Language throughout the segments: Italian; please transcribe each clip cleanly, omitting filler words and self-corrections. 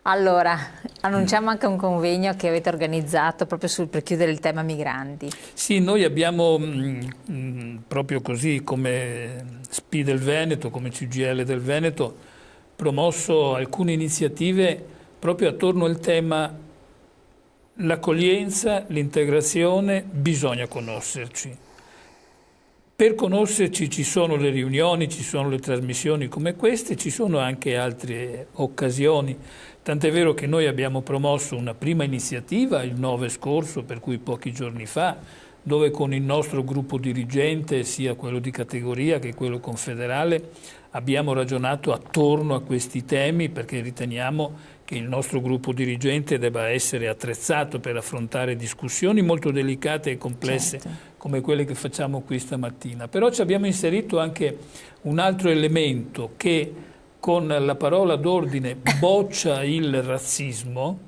Allora, annunciamo anche un convegno che avete organizzato proprio per chiudere il tema migranti. Sì, noi abbiamo proprio così come SPI del Veneto, come CGIL del Veneto, promosso alcune iniziative proprio attorno al tema l'accoglienza, l'integrazione, bisogna conoscerci. Per conoscerci ci sono le riunioni, ci sono le trasmissioni come queste, ci sono anche altre occasioni. Tant'è vero che noi abbiamo promosso una prima iniziativa il 9 scorso, per cui pochi giorni fa, dove con il nostro gruppo dirigente, sia quello di categoria che quello confederale, abbiamo ragionato attorno a questi temi perché riteniamo che il nostro gruppo dirigente debba essere attrezzato per affrontare discussioni molto delicate e complesse, certo, come quelle che facciamo qui stamattina. Però ci abbiamo inserito anche un altro elemento che con la parola d'ordine boccia il razzismo.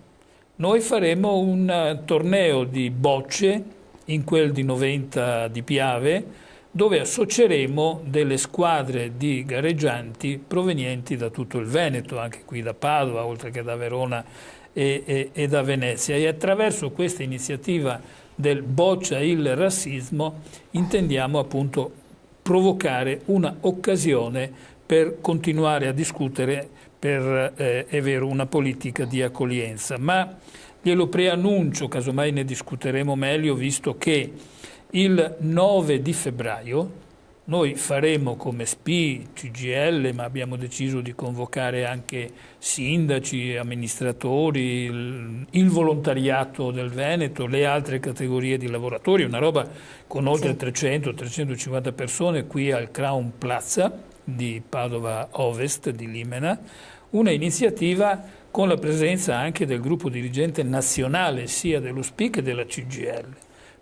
Noi faremo un torneo di bocce in quel di Noventa di Piave, dove associeremo delle squadre di gareggianti provenienti da tutto il Veneto, anche qui da Padova, oltre che da Verona e da Venezia. E attraverso questa iniziativa del boccia il razzismo intendiamo appunto provocare una occasione per continuare a discutere per è vero, una politica di accoglienza. Ma glielo preannuncio, casomai ne discuteremo meglio, visto che il 9 di febbraio noi faremo come SPI, CGIL, ma abbiamo deciso di convocare anche sindaci, amministratori, il volontariato del Veneto, le altre categorie di lavoratori, una roba con oltre 300-350 persone qui al Crown Plaza di Padova Ovest, di Limena, una iniziativa con la presenza anche del gruppo dirigente nazionale sia dello SPI che della CGIL.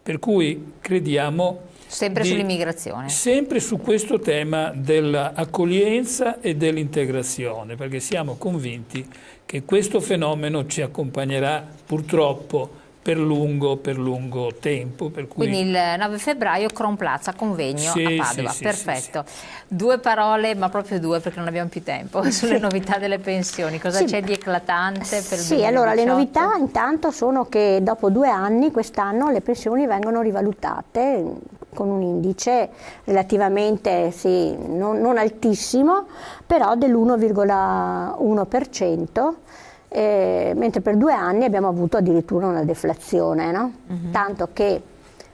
Per cui crediamo sempre sull'immigrazione. Sempre su questo tema dell'accoglienza e dell'integrazione, perché siamo convinti che questo fenomeno ci accompagnerà purtroppo per lungo tempo. Per cui... Quindi il 9 febbraio Crown Plaza, convegno a Padova, perfetto. Sì. Due parole, ma proprio due perché non abbiamo più tempo, sulle novità delle pensioni. Cosa c'è di eclatante per il 2018? Allora le novità intanto sono che dopo 2 anni, quest'anno, le pensioni vengono rivalutate con un indice relativamente non altissimo, però dell'1,1%. Mentre per 2 anni abbiamo avuto addirittura una deflazione, no? Tanto che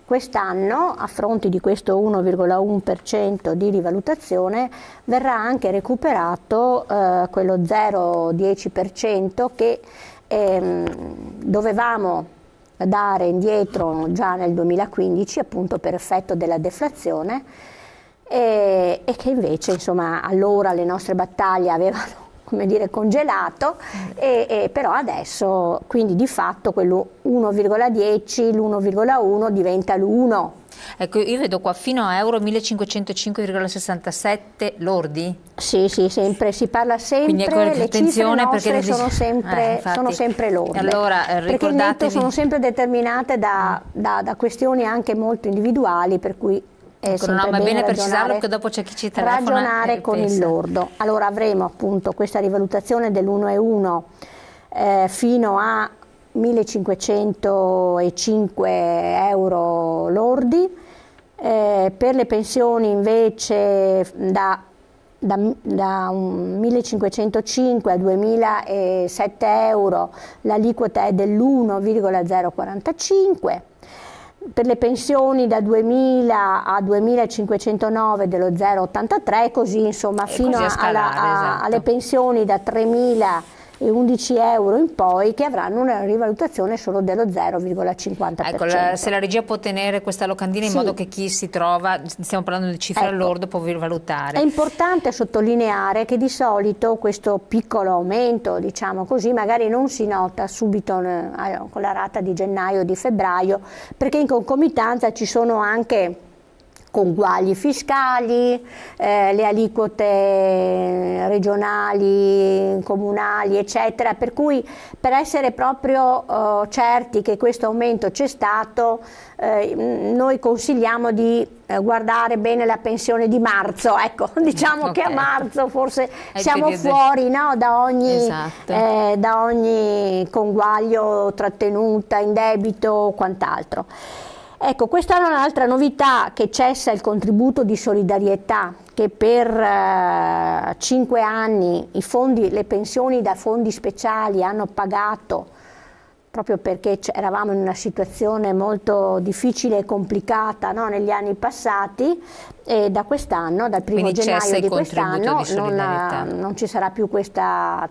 quest'anno, a fronte di questo 1,1% di rivalutazione, verrà anche recuperato quello 0,10% che dovevamo dare indietro già nel 2015, appunto per effetto della deflazione, e che invece, insomma, allora le nostre battaglie avevano, come dire, congelato, però adesso, quindi di fatto quello 1,10, l'1,1 diventa l'1. Ecco, io vedo qua fino a euro 1505,67 lordi. Sì, sempre, si parla sempre, quindi le cifre nostre sono sempre lorde, allora, perché il netto sono sempre determinate da questioni anche molto individuali, per cui ma è bene precisarlo perché dopo c'è chi ci telefona ragionare con il lordo. Allora avremo appunto questa rivalutazione dell'1,1 fino a 1505 euro lordi, per le pensioni invece da 1505 a 2007 euro l'aliquota è dell'1,045. Per le pensioni da 2000 a 2509 dello 0,83, così insomma fino alle pensioni da 3011 euro in poi, che avranno una rivalutazione solo dello 0,50%. Ecco, se la regia può tenere questa locandina in modo che chi si trova, stiamo parlando di cifre all'ordo, può rivalutare. È importante sottolineare che di solito questo piccolo aumento, diciamo così, magari non si nota subito con la rata di gennaio o di febbraio, perché in concomitanza ci sono anche conguagli fiscali, le aliquote regionali, comunali, eccetera, per cui per essere proprio certi che questo aumento c'è stato, noi consigliamo di guardare bene la pensione di marzo, ecco, diciamo che a marzo forse siamo fuori, no, da ogni conguaglio, trattenuta, indebito o quant'altro. Ecco, questa è un'altra novità, che cessa il contributo di solidarietà che per 5 anni le pensioni da fondi speciali hanno pagato, proprio perché eravamo in una situazione molto difficile e complicata, no, negli anni passati, e da quest'anno, dal 1° gennaio di quest'anno, non ci sarà più questa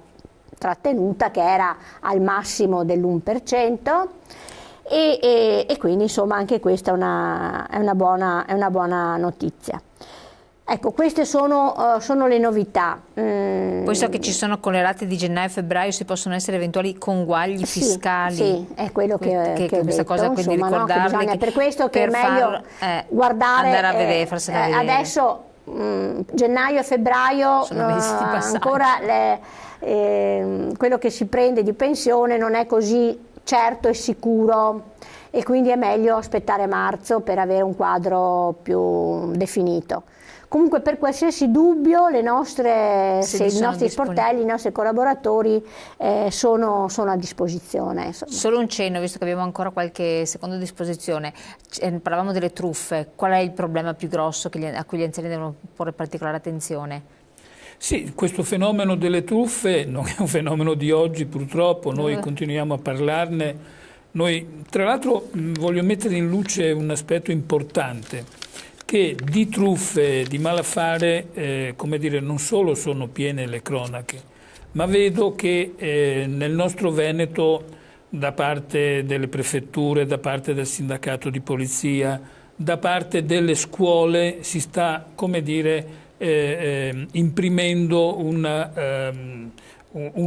trattenuta che era al massimo dell'1%. E quindi insomma anche questa è una buona notizia. Ecco, queste sono le novità. Poi so che ci sono, con le rate di gennaio e febbraio si possono essere eventuali conguagli fiscali. Sì, è quello che ho questa detto, cosa, quindi insomma, ricordarle, no, che per questo che è meglio guardare, andare a vedere, farsela vedere. Adesso gennaio e febbraio sono mesi passati. Ancora quello che si prende di pensione non è così certo e sicuro, e quindi è meglio aspettare marzo per avere un quadro più definito. Comunque, per qualsiasi dubbio, i nostri sportelli, i nostri collaboratori sono a disposizione. Solo un cenno, visto che abbiamo ancora qualche secondo a disposizione. Parlavamo delle truffe. Qual è il problema più grosso a cui gli anziani devono porre particolare attenzione? Sì, questo fenomeno delle truffe non è un fenomeno di oggi, purtroppo, noi continuiamo a parlarne. Noi, tra l'altro, voglio mettere in luce un aspetto importante, che di truffe, di malaffare, come dire, non solo sono piene le cronache, ma vedo che nel nostro Veneto, da parte delle prefetture, da parte del sindacato di polizia, da parte delle scuole, si sta, come dire, imprimendo un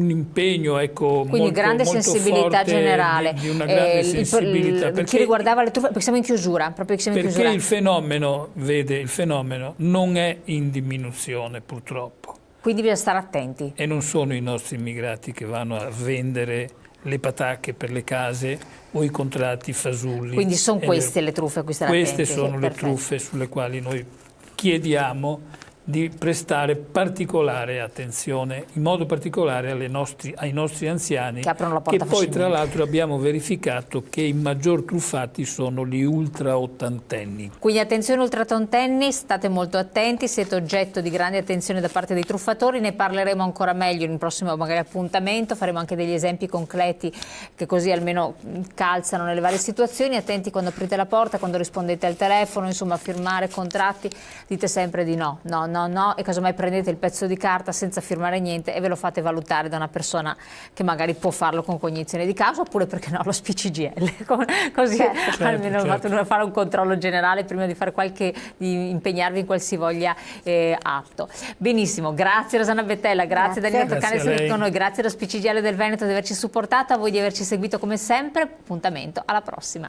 impegno, ecco, quindi molto, grande molto sensibilità forte, di una grande sensibilità, che riguardava le truffe, perché siamo in chiusura, perché il fenomeno, vede, il fenomeno non è in diminuzione, purtroppo. Quindi bisogna stare attenti. E non sono i nostri immigrati che vanno a vendere le patacche per le case o i contratti fasulli. Quindi sono queste le truffe a cui stare attenti. Queste sono le truffe sulle quali noi chiediamo di prestare particolare attenzione, in modo particolare ai nostri anziani, che poi tra l'altro abbiamo verificato che i maggior truffati sono gli ultra ottantenni. Quindi attenzione ultra ottantenni, state molto attenti, siete oggetto di grande attenzione da parte dei truffatori, ne parleremo ancora meglio in un prossimo magari appuntamento, faremo anche degli esempi concreti che così almeno calzano nelle varie situazioni. Attenti quando aprite la porta, quando rispondete al telefono, insomma, firmare contratti, dite sempre di no, e casomai prendete il pezzo di carta senza firmare niente e ve lo fate valutare da una persona che magari può farlo con cognizione di causa, oppure, perché no, lo SPCGL, così almeno fare un controllo generale prima di fare di impegnarvi in qualsivoglia atto. Benissimo, grazie Rosanna Bettella, grazie Daniela Toccane con noi, grazie allo SPCGL del Veneto di averci supportato, a voi di averci seguito come sempre, appuntamento alla prossima.